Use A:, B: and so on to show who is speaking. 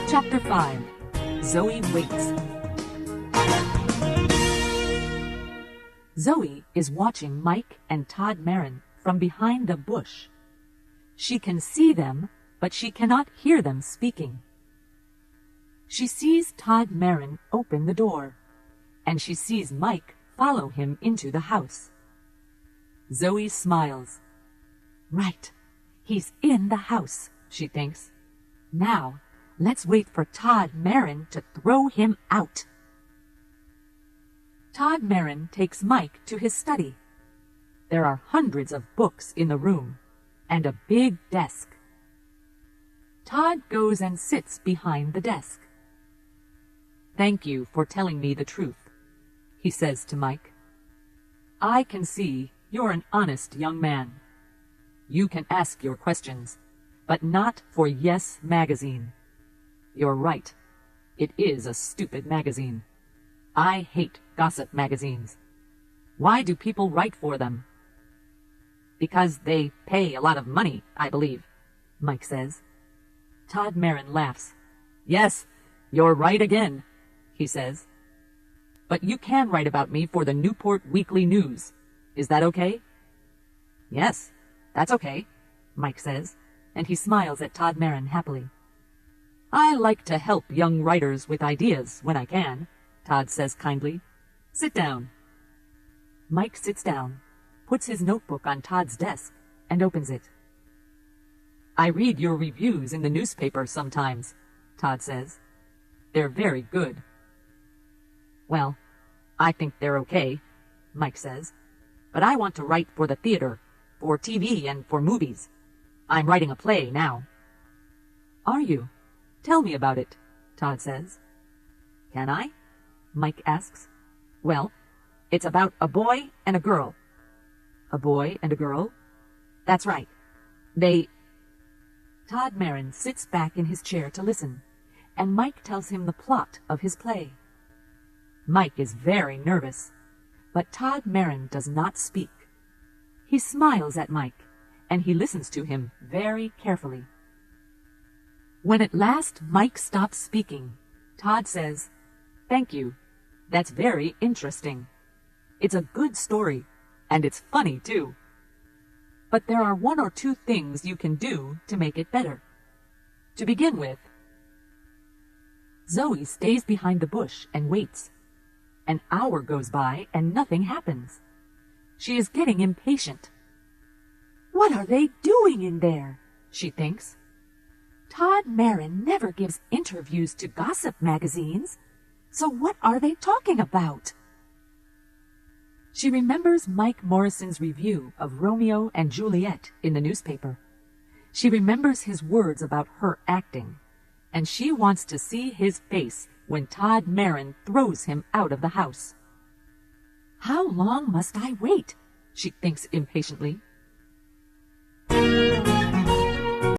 A: Chapter 5. Zoe Waits. Zoe is watching Mike and Todd Marin from behind a bush. She can see them, but she cannot hear them speaking. She sees Todd Marin open the door, and she sees Mike follow him into the house. Zoe smiles. Right, he's in the house, she thinks. Now, let's wait for Todd Marin to throw him out. Todd Marin takes Mike to his study. There are hundreds of books in the room, and a big desk. Todd goes and sits behind the desk. Thank you for telling me the truth, he says to Mike. I can see you're an honest young man. You can ask your questions, but not for Yes Magazine. You're right. It is a stupid magazine. I hate gossip magazines. Why do people write for them? Because they pay a lot of money, I believe, Mike says. Todd Marin laughs. Yes, you're right again, he says. But you can write about me for the Newport Weekly News. Is that okay? Yes, that's okay, Mike says, and he smiles at Todd Marin happily. I like to help young writers with ideas when I can, Todd says kindly. Sit down. Mike sits down, puts his notebook on Todd's desk, and opens it. I read your reviews in the newspaper sometimes, Todd says. They're very good. Well, I think they're okay, Mike says. But I want to write for the theater, for TV, and for movies. I'm writing a play now. Are you? Tell me about it, Todd says. Can I? Mike asks. Well, it's about a boy and a girl. A boy and a girl? That's right. Todd Marin sits back in his chair to listen, and Mike tells him the plot of his play. Mike is very nervous, but Todd Marin does not speak. He smiles at Mike, and he listens to him very carefully. When at last Mike stops speaking, Todd says, Thank you. That's very interesting. It's a good story, and it's funny too. But there are one or two things you can do to make it better. To begin with, Zoe stays behind the bush and waits. An hour goes by and nothing happens. She is getting impatient. What are they doing in there? She thinks. Todd Marin never gives interviews to gossip magazines, so what are they talking about? She remembers Mike Morrison's review of Romeo and Juliet in the newspaper. She remembers his words about her acting, and she wants to see his face when Todd Marin throws him out of the house. How long must I wait? She thinks impatiently.